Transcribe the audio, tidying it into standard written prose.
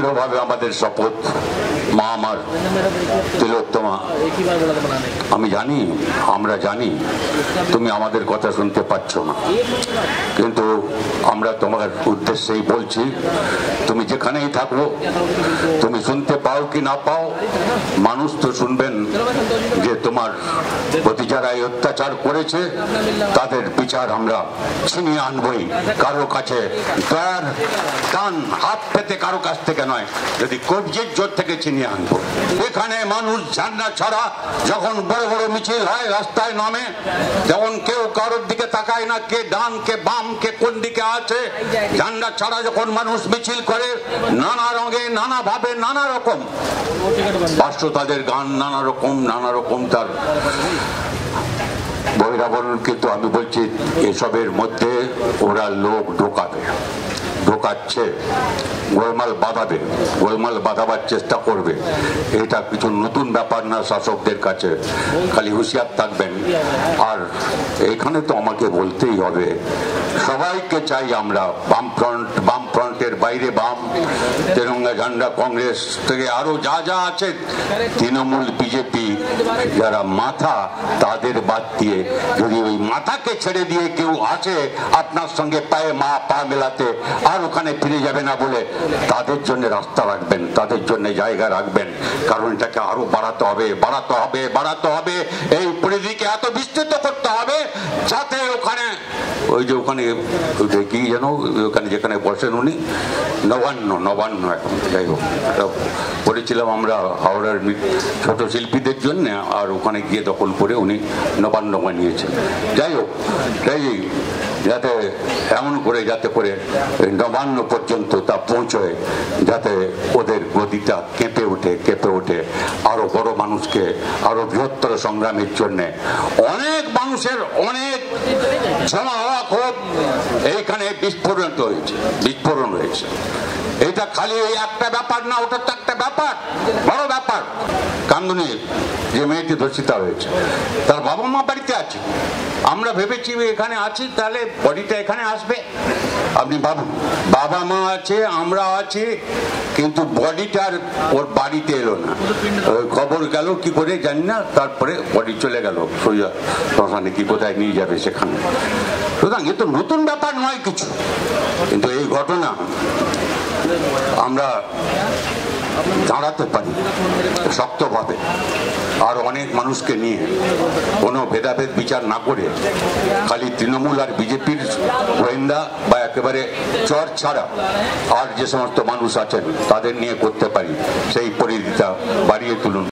দৃঢ়ভাবে আমাদের শপথ, মা আমার তিলোত্তমা, আমি জানি, আমরা জানি তুমি আমাদের কথা শুনতে পাচ্ছ না, কিন্তু আমরা তোমার উদ্দেশ্যেই বলছি, তুমি যেখানেই থাকো, তুমি শুনতে পাও কি না পাও, মানুষ তো শুনবেন যে তোমার প্রতি যারা এই অত্যাচার করেছে তাদের বিচার আমরা ছিনিয়ে আনবই, কারো কাছে দয়ার টান হাত পেতে কারো কাছ থেকে নয়, যদি কবজির জোর থেকে ছিনিয়ে আনবো। এখানে মানুষ ঝান্ডা ছাড়া যখন বড় বড় মিছিল হয়, রাস্তায় নামে, যখন কেউ কারোর দিকে তাকায় না, কে ডান কে বাম কে কোন দিকে আছে, ঝান্ডা ছাড়া যখন মানুষ মিছিল করে নানা রঙে নানা ভাবে নানা রকম ভাষ্য, তাদের গান নানা রকম তার বহিরাবরণ, কিন্তু আমি বলছি এসবের মধ্যে ওরা লোক ঢোকাচ্ছে, গোলমাল বাঁধাবার চেষ্টা করবে। এটা কিছু নতুন ব্যাপার না শাসকদের কাছে, খালি হুঁশিয়ার থাকবেন। আর এখানে তো আমাকে বলতেই হবে, সবাইকে চাই আমরা, বামফ্রন্টের বাইরে বাম, তেরঙ্গা ঝান্ডা, কংগ্রেস থেকে আরো যা যা আছে, তৃণমূল, বিজেপি, যারা মাথা, তাদের বাদ দিয়ে যদি ওই মাথাকে ছেড়ে দিয়ে কেউ আছে আপনার সঙ্গে পায়ে পা মেলাতে, আর ওখানে ফিরে যাবে না বলে, তাদের জন্য রাস্তা রাখবেন, তাদের জন্য জায়গা রাখবেন, কারণ এটাকে আরো বাড়াতে হবে, এই পরিধিকে এত বিস্তৃত করতে হবে যাতে ওখানে ওই যে ওখানে কি যেন ওখানে যেখানে বসেন উনি, নবান্ন এখন, যাই হোক করেছিলাম আমরা হাওড়ার ছোট শিল্পীদের জন্য, আর ওখানে গিয়ে দখল করে উনি নবান্ন বানিয়েছেন। যাই হোক, যাতে এমন করে যাতে করে নবান্ন পর্যন্ত তা পৌঁছয়, যাতে ওদের গদিটা কেঁপে ওঠে আরো বড় মানুষকে, আরো বৃহত্তর সংগ্রামের জন্য। অনেক মানুষের অনেক জমা হওয়া ক্ষোভ এইখানে বিস্ফোরণ হয়েছে। এটা খালি একটা ব্যাপার না, ওটা তো একটা ব্যাপার, বড় ব্যাপার। কান্দুনি যে মেয়েটি ধর্ষিতা হয়েছে, তার বাবা মা বাড়িতে আছে, আমরা ভেবেছি এখানে আছি, তাহলে বডিটা এখানে আসবে। আপনি ভাবুন, বাবা মা আছে, আমরা আছি, কিন্তু বডিটার ওর বাড়িতে এলো না, খবর গেল কি করে জানি না, তারপরে বডি চলে গেল সোজা শ্মশানে, কি কোথায় নিয়ে যাবে সেখানে। সুতরাং এ তো নতুন ব্যাপার নয় কিছু, কিন্তু এই ঘটনা আমরা দাঁড়াতে পারি শক্তভাবে, আর অনেক মানুষকে নিয়ে কোনো ভেদাভেদ বিচার না করে, খালি তৃণমূল আর বিজেপির গোয়েন্দা বা একেবারে চর ছাড়া আর যে সমস্ত মানুষ আছেন তাদের নিয়ে করতে পারি, সেই পরিধিটা বাড়িয়ে তুলুন।